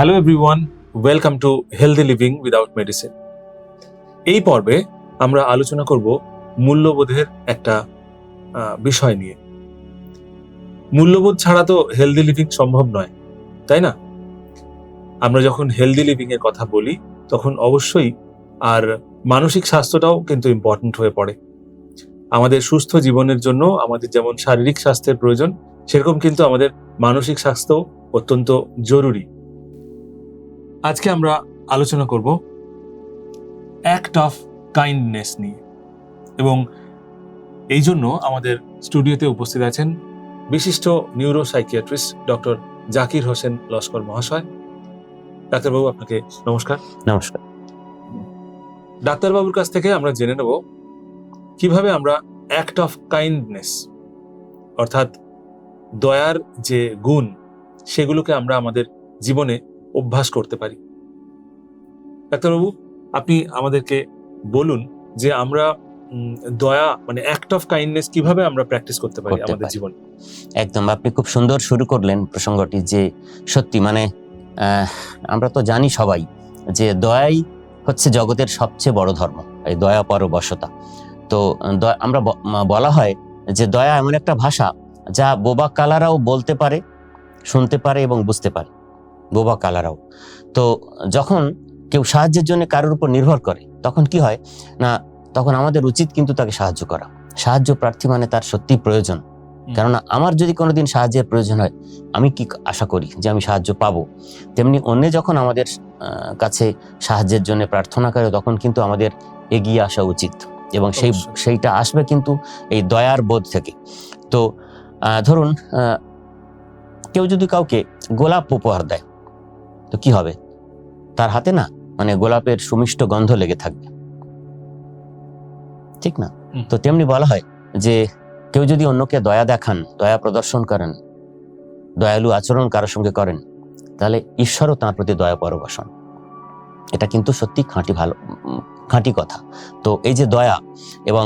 Hello everyone, welcome to healthy living without medicine. এই পর্বে আমরা আলোচনা করব মূল্যবোধের একটা বিষয় নিয়ে। মূল্যবোধ ছাড়া তো হেলদি লিভিং সম্ভব নয়, তাই না? আমরা যখন হেলদি লিভিং এর কথা বলি তখন অবশ্যই আর মানসিক স্বাস্থ্যটাও কিন্তু ইম্পর্টেন্ট হয়ে পড়ে। আমাদের সুস্থ জীবনের জন্য আমাদের যেমন শারীরিক স্বাস্থ্যের প্রয়োজন, সেরকম কিন্তু আমাদের মানসিক স্বাস্থ্য অত্যন্ত জরুরি। আজকে আমরা আলোচনা করব অ্যাক্ট অফ কাইন্ডনেস নিয়ে, এবং এই জন্য আমাদের স্টুডিওতে উপস্থিত আছেন বিশিষ্ট neuro psychiatrist doctor Zakir Hossain Laskar মহাশয়। ডাক্তারবাবু, আপনাকে নমস্কার। নমস্কার। ডাক্তারবাবুর কাছ থেকে আমরা জেনে নেব কিভাবে আমরা অ্যাক্ট অফ কাইন্ডনেস অর্থাৎ দয়ার যে গুণ, সেগুলোকে আমরা আমাদের জীবনে অভ্যাস করতে পারি। ডাক্তারবাবু, আপনি আমাদেরকে বলুন যে আমরা দয়া মানে অ্যাক্ট অফ কাইন্ডনেস কিভাবে আমরা প্র্যাকটিস করতে পারি আমাদের জীবনে। একদম, আপনি খুব সুন্দর শুরু করলেন প্রসঙ্গটি, যে সত্যি মানে আমরা তো জানি সবাই যে দয়াই হচ্ছে জগতের সবচেয়ে বড় ধর্ম, এই দয়া পরবশতা। তো আমরা বলা হয় যে দয়া এমন একটা ভাষা যা বোবা কালারাও বলতে পারে, শুনতে পারে এবং বুঝতে পারে, বোবা কালারাও। তো যখন কেউ সাহায্যের জন্য কারোর উপর নির্ভর করে তখন কি হয় না, তখন আমাদের উচিত কিন্তু তাকে সাহায্য করা। সাহায্য প্রার্থী মানে তার সত্যি প্রয়োজন, কেননা আমার যদি কোনোদিন সাহায্যের প্রয়োজন হয় আমি কি আশা করি যে আমি সাহায্য পাবো, তেমনি অন্য যখন আমাদের কাছে সাহায্যের জন্য প্রার্থনা করে তখন কিন্তু আমাদের এগিয়ে আসা উচিত, এবং সেইটা আসবে কিন্তু এই দয়ার বোধ থেকে। তো ধরুন কেউ যদি কাউকে গোলাপ উপহার দেয় তো কি হবে, তার হাতে না মানে গোলাপের সুমিষ্ট গন্ধ লেগে থাকবে, ঠিক না? তো তেমনি বলা হয় যে কেউ যদি অন্যকে দয়া দেখান, দয়া প্রদর্শন করেন, দয়ালু আচরণ কারোর সঙ্গে করেন, তাহলে ঈশ্বরও তার প্রতি দয়া পরবশন। এটা কিন্তু সত্যি খাঁটি কথা। তো এই যে দয়া এবং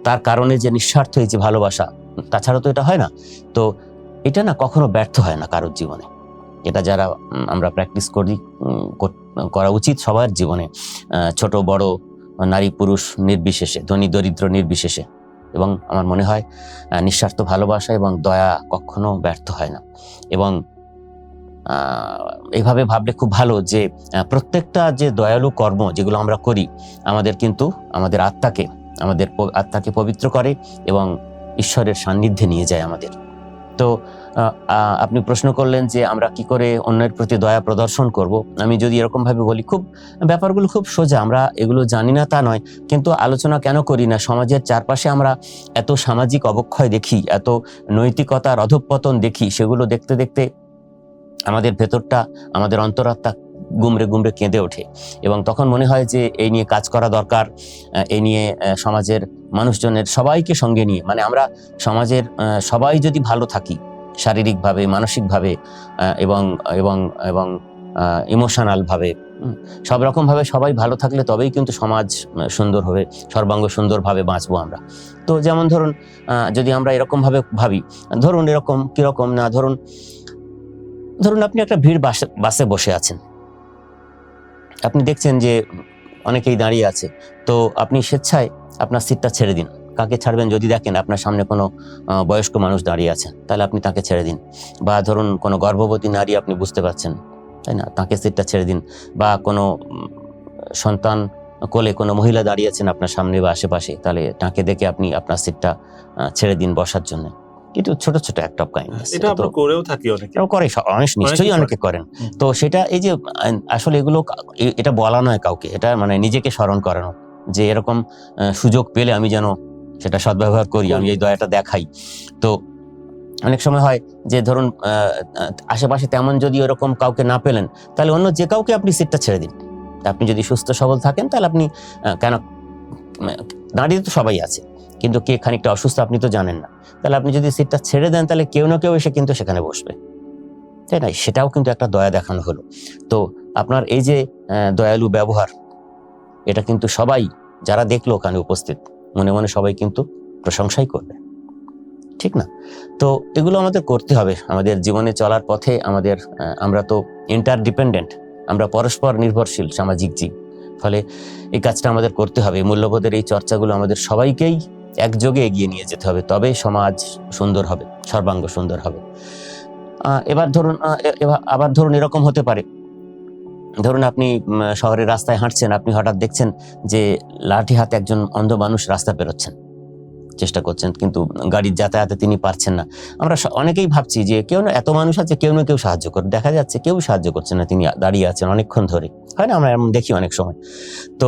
তার কারণে যে নিঃস্বার্থ এই যে ভালোবাসা, তাছাড়া তো এটা হয় না। তো এটা না কখনো ব্যর্থ হয় না কারোর জীবনে। এটা যারা আমরা প্র্যাকটিস করা উচিত সবার জীবনে, ছোট বড়, নারী পুরুষ নির্বিশেষে, ধনী দরিদ্র নির্বিশেষে। এবং আমার মনে হয় নিঃস্বার্থ ভালোবাসা এবং দয়া কখনো ব্যর্থ হয় না। এবং এইভাবে ভাবলে খুব ভালো যে প্রত্যেকটা যে দয়ালু কর্ম যেগুলো আমরা করি আমাদের কিন্তু আমাদের আত্মাকে পবিত্র করে এবং ঈশ্বরের সান্নিধ্যে নিয়ে যায় আমাদের। তো আপনি প্রশ্ন করলেন যে আমরা কি করে অন্যের প্রতি দয়া প্রদর্শন করব। আমি যদি এরকম ভাবে বলি, ব্যাপারগুলো খুব সোজা, আমরা এগুলো জানি না তা নয়, কিন্তু আলোচনা কেন করি না? সমাজের চারপাশে আমরা এত সামাজিক অবক্ষয় দেখি, এত নৈতিকতার অধঃপতন দেখি, সেগুলো দেখতে দেখতে আমাদের ভেতরটা, আমাদের অন্তরাত্মা গুমরে গুমরে কেঁদে ওঠে, এবং তখন মনে হয় যে এই নিয়ে কাজ করা দরকার। এই নিয়ে সমাজের মানুষজনের সবাইকে সঙ্গে নিয়ে, মানে আমরা সমাজের সবাই যদি ভালো থাকি শারীরিকভাবে, মানসিকভাবে এবং এবং এবং ইমোশনাল ভাবে, সব রকম ভাবে সবাই ভালো থাকলে তবেই কিন্তু সমাজ সুন্দর হবে, সর্বাঙ্গ সুন্দরভাবে বাঁচবো আমরা। তো যেমন ধরুন যদি আমরা এরকম ভাবে ভাবি, ধরুন এরকম কিরকম না, ধরুন আপনি একটা ভিড় বাসে বসে আছেন, আপনি দেখছেন যে অনেকেই দাঁড়িয়ে আছে, তো আপনি স্বেচ্ছায় আপনার সিটটা ছেড়ে দিন। কাকে ছাড়বেন? যদি দেখেন আপনার সামনে কোনো বয়স্ক মানুষ দাঁড়িয়ে আছেন, তাহলে আপনি তাকে ছেড়ে দিন। বা ধরুন কোনো গর্ভবতী নারী আপনি বুঝতে পারছেন, তাই না, তাকে সিটটা ছেড়ে দিন। বা কোনো সন্তান কোলে কোনো মহিলা দাঁড়িয়ে আছেন আপনার সামনে বা আশেপাশে, তাহলে তাকে দেখে আপনি আপনার সিটটা ছেড়ে দিন বসার জন্য। কিন্তু ছোট ছোট অ্যাক্ট অফ কাইন্ডনেস, এটা আমরা করেও থাকি, অনেকে করে, নিশ্চয়ই অনেকে করেন। তো সেটা এই যে আসলে এগুলো এটা বলা নয় কাউকে, এটা মানে নিজেকে স্মরণ করানো যে এরকম সুযোগ পেলে আমি যেন সেটা সদ্ব্যবহার করি, আমি এই দয়াটা দেখাই। তো অনেক সময় হয় যে ধরুন আশেপাশে তেমন যদি এরকম কাউকে না পেলেন, তাহলে অন্য যে কাউকে আপনি সিটটা ছেড়ে দিন। আপনি যদি সুস্থ সবল থাকেন তাহলে আপনি কেন, দাঁড়িয়ে তো সবাই আছে, কিন্তু কে খানিকটা অসুস্থ আপনি তো জানেন না, তাহলে আপনি যদি সিটটা ছেড়ে দেন তাহলে কেউ না কেউ এসে কিন্তু সেখানে বসবে, তাই না? সেটাও কিন্তু একটা দয়া দেখানো হলো। তো আপনার এই যে দয়ালু ব্যবহার, এটা কিন্তু সবাই যারা দেখলো ওখানে উপস্থিত মনে মনে সবাই কিন্তু প্রশংসাই করবে। ঠিক না? তো এগুলো আমাদের করতে হবে আমাদের জীবনে চলার পথে। আমরা তো ইন্টারডিপেন্ডেন্ট, আমরা পরস্পর নির্ভরশীল সামাজিক জীব। ফলে এই কাজটা আমাদের করতে হবে। মূল্যবোধের এই চর্চাগুলো আমাদের সবাইকেই একযোগে এগিয়ে নিয়ে যেতে হবে, তবে সমাজ সুন্দর হবে, সর্বাঙ্গ সুন্দর হবে। আবার ধরুন এরকম হতে পারে, ধরুন আপনি শহরের রাস্তায় হাঁটছেন, আপনি হঠাৎ দেখছেন যে লাঠি হাতে একজন অন্ধ মানুষ রাস্তা পেরোচ্ছেন, চেষ্টা করছেন, কিন্তু গাড়ির যাতায়াতে তিনি পারছেন না। আমরা অনেকেই ভাবছি যে কেউ না, এত মানুষ আছে, কেউ না কেউ সাহায্য করে। দেখা যাচ্ছে কেউ সাহায্য করছে না, তিনি দাঁড়িয়ে আছেন অনেকক্ষণ ধরে। হয় না, আমরা এমন দেখি অনেক সময়। তো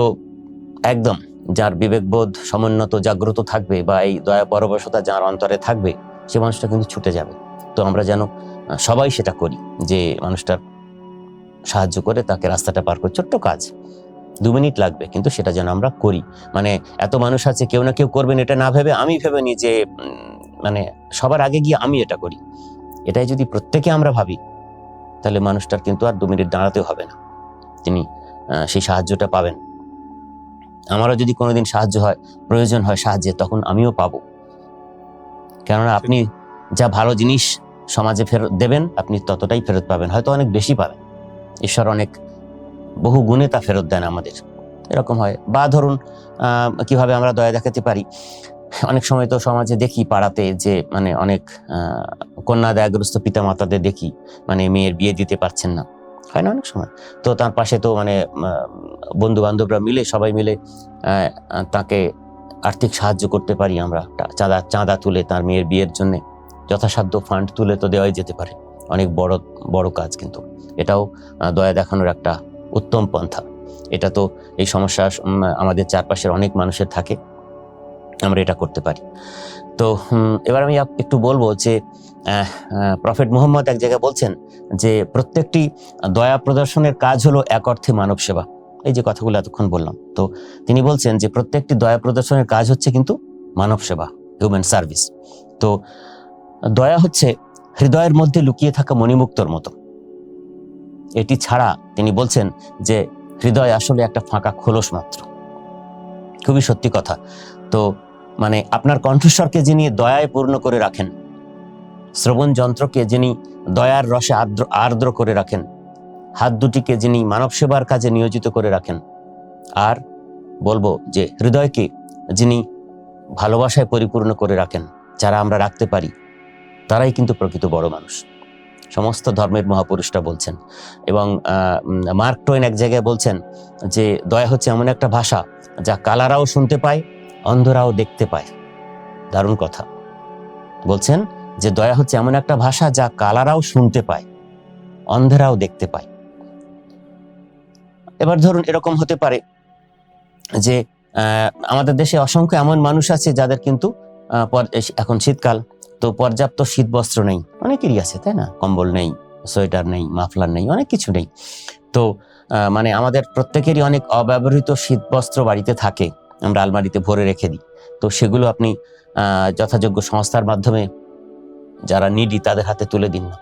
একদম যার বিবেকবোধ সমুন্নত জাগ্রত থাকবে, বা এই দয়া পরবশতা যার অন্তরে থাকবে, সে মানুষটা কিন্তু ছুটে যাবে। তো আমরা যেন সবাই সেটা করি, যে মানুষটার সাহায্য করে তাকে রাস্তাটা পার করে। ছোট্ট কাজ, 2 মিনিট লাগবে, কিন্তু সেটা যেন আমরা করি। মানে এত মানুষ আছে, কেউ না কেউ করবেন, এটা না ভেবে আমি ভেবে নিই যে মানে সবার আগে গিয়ে আমি এটা করি। এটাই যদি প্রত্যেকে আমরা ভাবি, তাহলে মানুষটার কিন্তু আর 2 মিনিট দাঁড়াতেও হবে না, তিনি সেই সাহায্যটা পাবেন। আমারও যদি কোনোদিন প্রয়োজন হয় সাহায্যের, তখন আমিও পাবো। কেননা আপনি যা ভালো জিনিস সমাজে ফেরত দেবেন, আপনি ততটাই ফেরত পাবেন, হয়তো অনেক বেশি পাবেন। ঈশ্বর অনেক বহু গুণে তা ফেরত দেন আমাদের, এরকম হয়। বা ধরুন কিভাবে আমরা দয়া দেখাতে পারি। অনেক সময় তো সমাজে দেখি, পাড়াতে যে মানে অনেক কন্যা দায়গ্রস্ত পিতা মাতাদের দেখি, মানে মেয়ের বিয়ে দিতে পারছেন না, হয় না অনেক সময়। তো তার পাশে তো মানে বন্ধু বান্ধবরা মিলে, সবাই মিলে তাকে আর্থিক সাহায্য করতে পারি আমরা। চাঁদা তুলে তার মেয়ের বিয়ের জন্য যথাসাধ্য ফান্ড তুলে তো দেওয়াই যেতে পারে। অনেক বড় কাজ, কিন্তু এটাও দয়া দেখানোর একটা উত্তম পন্থা। এটা তো এই সমস্যা আমাদের চারপাশের অনেক মানুষের থাকে, আমরা এটা করতে পারি। তো এবার আমি একটু বলবো যে প্রফেট মুহাম্মদ এক জায়গায় বলছেন যে প্রত্যেকটি দয়া প্রদর্শনের কাজ হলো এক অর্থে মানব সেবা। এই যে কথাগুলো এতক্ষণ বললাম, তো তিনি বলছেন যে প্রত্যেকটি দয়া প্রদর্শনের কাজ হচ্ছে কিন্তু মানব সেবা, হিউম্যান সার্ভিস। তো দয়া হচ্ছে হৃদয়ের মধ্যে লুকিয়ে থাকা মণিমুক্তর মতো। এটি ছাড়া তিনি বলছেন যে হৃদয় আসলে একটা ফাঁকা খোলস মাত্র। খুবই সত্যি কথা। তো মানে আপনার কণ্ঠস্বরকে যিনি দয়ায় পূর্ণ করে রাখেন, শ্রবণ যন্ত্রকে যিনি দয়ার রসে আর্দ্র করে রাখেন, হাত দুটিকে যিনি মানব সেবার কাজে নিয়োজিত করে রাখেন, আর বলবো যে হৃদয়কে যিনি ভালোবাসায় পরিপূর্ণ করে রাখেন, যারা আমরা রাখতে পারি, তারাই কিন্তু প্রকৃত বড় মানুষ। সমস্ত ধর্মের মহাপুরুষরা বলছেন। এবং মার্ক টোয়েন এক জায়গায় বলছেন যে দয়া হচ্ছে এমন একটা ভাষা যা কালারাও শুনতে পায়, অন্ধরাও দেখতে পায়। দারুণ কথা বলছেন যে দয়া হচ্ছে এমন একটা ভাষা যা কালারাও শুনতে পায়, অন্ধেরাও দেখতে পায়। এবার ধরুন এরকম হতে পারে যে আমাদের দেশে অসংখ্য এমন মানুষ আছে যাদের কিন্তু এখন শীতকাল, তো পর্যাপ্ত শীত বস্ত্র নেই, অনেকেরই আছে, তাই না? কম্বল নেই, সোয়েটার নেই, মাফলার নেই, অনেক কিছু নেই। তো মানে আমাদের প্রত্যেকেরই অনেক অব্যবহৃত শীত বস্ত্র বাড়িতে থাকে, আমরা আলমারিতে ভরে রেখে দিই। তো সেগুলো আপনি যথাযোগ্য সংস্থার মাধ্যমে যারা নিডি তাদের হাতে তুলে দিন না।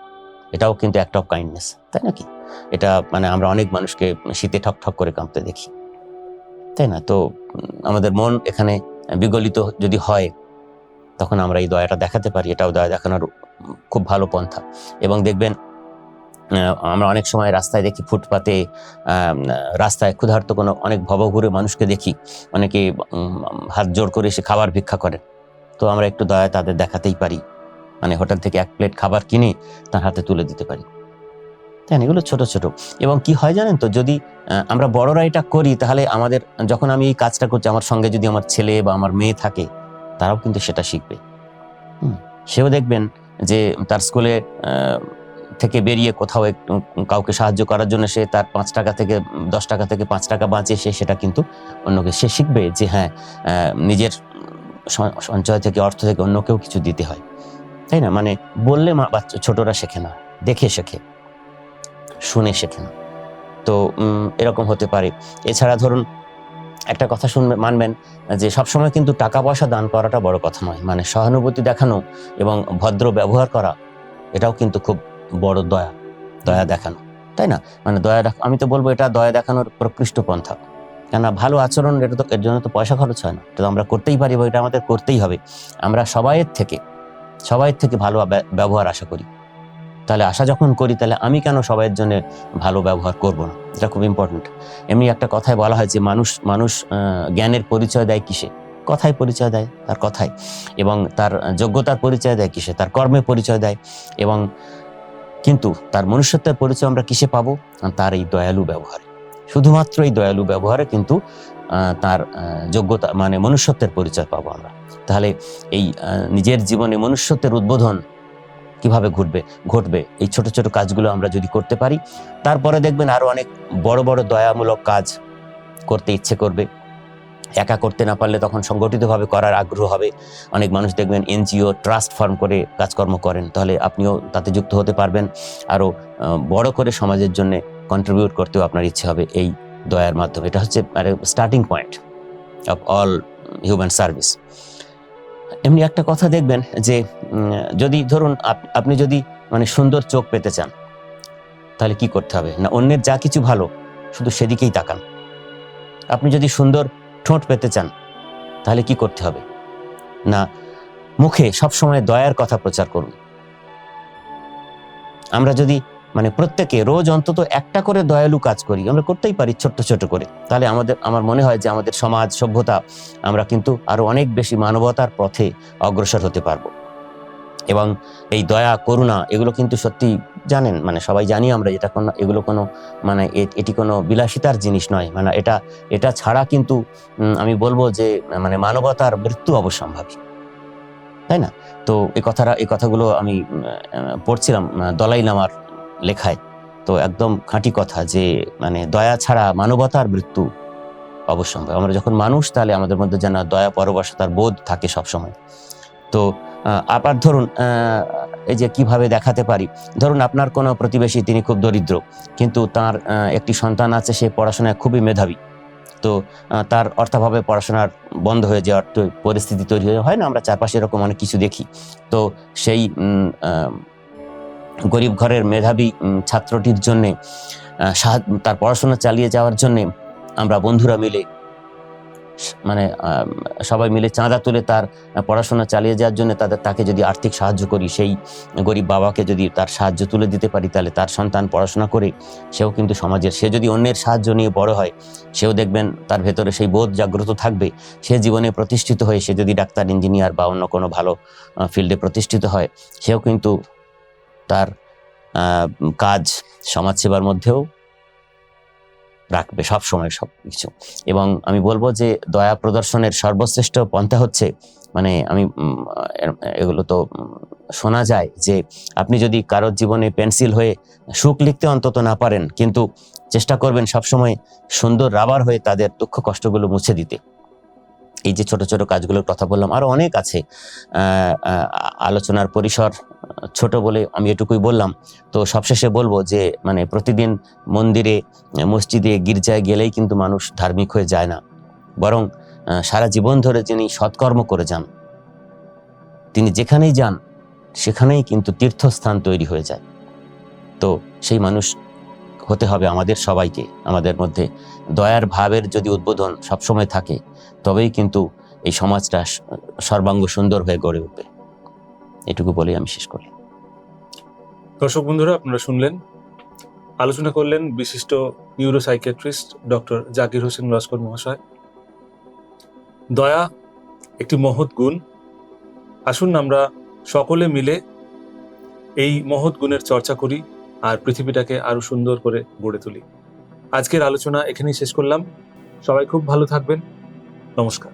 এটাও কিন্তু অ্যাক্ট অফ কাইন্ডনেস, তাই নাকি? এটা মানে আমরা অনেক মানুষকে শীতে ঠক ঠক করে কাঁপতে দেখি, তাই না? তো আমাদের মন এখানে বিগলিত যদি হয়, তখন আমরা এই দয়াটা দেখাতে পারি। এটাও দয়া দেখানোর খুব ভালো পন্থা। এবং দেখবেন আমরা অনেক সময় রাস্তায় দেখি, ফুটপাতে রাস্তায় ক্ষুধার্ত কোনো অনেক ভবঘুরে মানুষকে দেখি, অনেকে হাত জোর করে এসে খাবার ভিক্ষা করেন। তো আমরা একটু দয়া তাদের দেখাতেই পারি, মানে হোটেল থেকে 1 প্লেট খাবার কিনে তার হাতে তুলে দিতে পারি, তাই না? এগুলো ছোট ছোট। এবং কি হয় জানেন তো, যদি আমরা বড়রা এটা করি, তাহলে আমাদের, যখন আমি এই কাজটা করছি, আমার সঙ্গে যদি আমার ছেলে বা আমার মেয়ে থাকে, তারাও কিন্তু সেটা শিখবে। সেও দেখবেন যে তার স্কুলে থেকে বেরিয়ে কোথাও একটু কাউকে সাহায্য করার জন্য সে তার 5 টাকা থেকে 10 টাকা থেকে 5 টাকা বাঁচে, সে সেটা কিন্তু অন্যকে, সে শিখবে যে হ্যাঁ, নিজের সঞ্চয় থেকে, অর্থ থেকে অন্যকেও কিছু দিতে হয়, তাই না? মানে বললে বাচ্চা ছোটরা শেখে না, দেখে শেখে, শুনে শেখে না। তো এরকম হতে পারে। এছাড়া ধরুন একটা কথা মানবেন যে সবসময় কিন্তু টাকা পয়সা দান করাটা বড় কথা নয়, মানে সহানুভূতি দেখানো এবং ভদ্র ব্যবহার করা, এটাও কিন্তু খুব বড় দয়া দেখানো, তাই না? মানে আমি তো বলবো এটা দয়া দেখানোর প্রকৃষ্ট পন্থা। কেননা ভালো আচরণ, এর জন্য তো পয়সা খরচ হয় না, এটা তো আমরা করতেই পারি, বা এটা আমাদের করতেই হবে। আমরা সবাইয়ের থেকে সবাই থেকে ভালো ব্যবহার আশা করি। তাহলে আশা যখন করি, তাহলে আমি কেন সবাইয়ের জন্য ভালো ব্যবহার করব না? এটা খুব ইম্পর্টেন্ট। এমনি একটা কথায় বলা হয় যে মানুষ জ্ঞানের পরিচয় দেয় কিসে? কথায় পরিচয় দেয়, তার কথায়। এবং তার যোগ্যতার পরিচয় দেয় কিসে? তার কর্মে পরিচয় দেয়। এবং কিন্তু তার মনুষ্যত্বের পরিচয় আমরা কিসে পাবো? তার এই দয়ালু ব্যবহারে। শুধুমাত্র এই দয়ালু ব্যবহারে কিন্তু তার যোগ্যতা মানে মনুষ্যত্বের পরিচয় পাবো আমরা। তাহলে এই নিজের জীবনে মনুষ্যত্বের উদ্বোধন কিভাবে ঘটবে এই ছোট ছোট কাজগুলো আমরা যদি করতে পারি, তারপরে দেখবেন আরো অনেক বড় বড় দয়ামূলক কাজ করতে ইচ্ছে করবে। একা করতে না পারলে তখন সংগঠিতভাবে করার আগ্রহ হবে। অনেক মানুষ দেখবেন এনজিও, ট্রাস্ট ফর্ম করে কাজকর্ম করেন, তাহলে আপনিও তাতে যুক্ত হতে পারবেন। আরো বড় করে সমাজের জন্য কন্ট্রিবিউট করতেও আপনার ইচ্ছে হবে এই দয়ার মাধ্যমে। এটা হচ্ছে starting point of all human service. এমনি একটা কথা দেখবেন যে যদি ধরুন আপনি যদি মানে সুন্দর চোখ পেতে চান, তাহলে কি করতে হবে? না অন্যের যা কিছু ভালো শুধু সেদিকেই তাকান। আপনি যদি সুন্দর ঠোঁট পেতে চান, তাহলে কি করতে হবে? না মুখে সবসময় দয়ার কথা প্রচার করুন। আমরা যদি মানে প্রত্যেকে রোজ অন্তত একটা করে দয়ালু কাজ করি, আমরা করতেই পারি ছোট্ট ছোট করে, তাহলে আমার মনে হয় যে আমাদের সমাজ সভ্যতা আমরা কিন্তু আরো অনেক বেশি মানবতার পথে অগ্রসর হতে পারবো। এবং এই দয়া, করুণা এগুলো কিন্তু সত্যি জানেন, মানে সবাই জানি আমরা, এগুলো কোনো মানে এটি কোনো বিলাসিতার জিনিস নয়। মানে এটা ছাড়া কিন্তু আমি বলবো যে মানে মানবতার মৃত্যু অবশ্যম্ভাবী, তাই না? তো এই কথাগুলো আমি পড়ছিলাম দলাই লামার লেখায়। তো একদম খাঁটি কথা যে মানে দয়া ছাড়া মানবতার মৃত্যু অবশ্যম্ভাবী। আমরা যখন মানুষ, তাহলে আমাদের মধ্যে যেন দয়া পরবশতার বোধ থাকে সবসময়। তো আবার ধরুন এই যে কিভাবে দেখাতে পারি, ধরুন আপনার কোনো প্রতিবেশী, তিনি খুব দরিদ্র, কিন্তু তার একটি সন্তান আছে, সে পড়াশোনায় খুবই মেধাবী। তো তার অর্থাভাবে পড়াশোনার বন্ধ হয়ে যাওয়ার পরিস্থিতি তৈরি হয় না? আমরা চারপাশে এরকম অনেক কিছু দেখি। তো সেই গরিব ঘরের মেধাবী ছাত্রটির জন্যে তার পড়াশোনা চালিয়ে যাওয়ার জন্যে আমরা বন্ধুরা মিলে মানে সবাই মিলে চাঁদা তুলে তার পড়াশোনা চালিয়ে যাওয়ার জন্য তাকে যদি আর্থিক সাহায্য করি, সেই গরিব বাবাকে যদি তার সাহায্য তুলে দিতে পারি, তাহলে তার সন্তান পড়াশোনা করে সেও কিন্তু সমাজের, সে যদি অন্যের সাহায্য নিয়ে বড় হয়, সেও দেখবেন তার ভেতরে সেই বোধ জাগ্রত থাকবে। সে জীবনে প্রতিষ্ঠিত হয়ে, সে যদি ডাক্তার, ইঞ্জিনিয়ার বা অন্য কোনো ভালো ফিল্ডে প্রতিষ্ঠিত হয়, সেও কিন্তু তার কাজ সমাজসেবার মধ্যেও রাখবে সব সময় সবকিছু। এবং আমি বলবো যে দয়া প্রদর্শনের সর্বশ্রেষ্ঠ পন্থা হচ্ছে, মানে আমি এগুলো তো শোনা যায় যে আপনি যদি কারোর জীবনে পেন্সিল হয়ে সুখ লিখতে অন্তত না পারেন, কিন্তু চেষ্টা করবেন সবসময় সুন্দর রাবার হয়ে তাদের দুঃখ কষ্টগুলো মুছে দিতে। এই যে ছোট ছোট কাজগুলোর কথা বললাম, আরো অনেক আছে। আলোচনার পরিসর ছোট বলে আমি এটুকুই বললাম। তো সবশেষে বলবো যে মানে প্রতিদিন মন্দিরে, মসজিদে, গির্জায় গেলেই কিন্তু মানুষ ধার্মিক হয়ে যায় না, বরং সারা জীবন ধরে যিনি সৎকর্ম করে যান, তিনি যেখানেই যান সেখানেই কিন্তু তীর্থস্থান তৈরি হয়ে যায়। তো সেই মানুষ হতে হবে আমাদের সবাইকে। আমাদের মধ্যে দয়ার ভাবের যদি উদ্বোধন সবসময় থাকে, তবেই কিন্তু এই সমাজটা সর্বাঙ্গ সুন্দর হয়ে গড়ে উঠবে। এটুকু বলেই আমি শেষ করি। দর্শক বন্ধুরা, আপনারা শুনলেন, আলোচনা করলেন বিশিষ্ট নিউরোসাইকিয়াট্রিস্ট ডক্টর জাকির হোসেন লস্কর মহাশয়। দয়া একটি মহৎ গুণ। আসুন আমরা সকলে মিলে এই মহৎ গুণের চর্চা করি আর পৃথিবীটাকে আরো সুন্দর করে গড়ে তুলি। আজকের আলোচনা এখানেই শেষ করলাম। সবাই খুব ভালো থাকবেন। নমস্কার।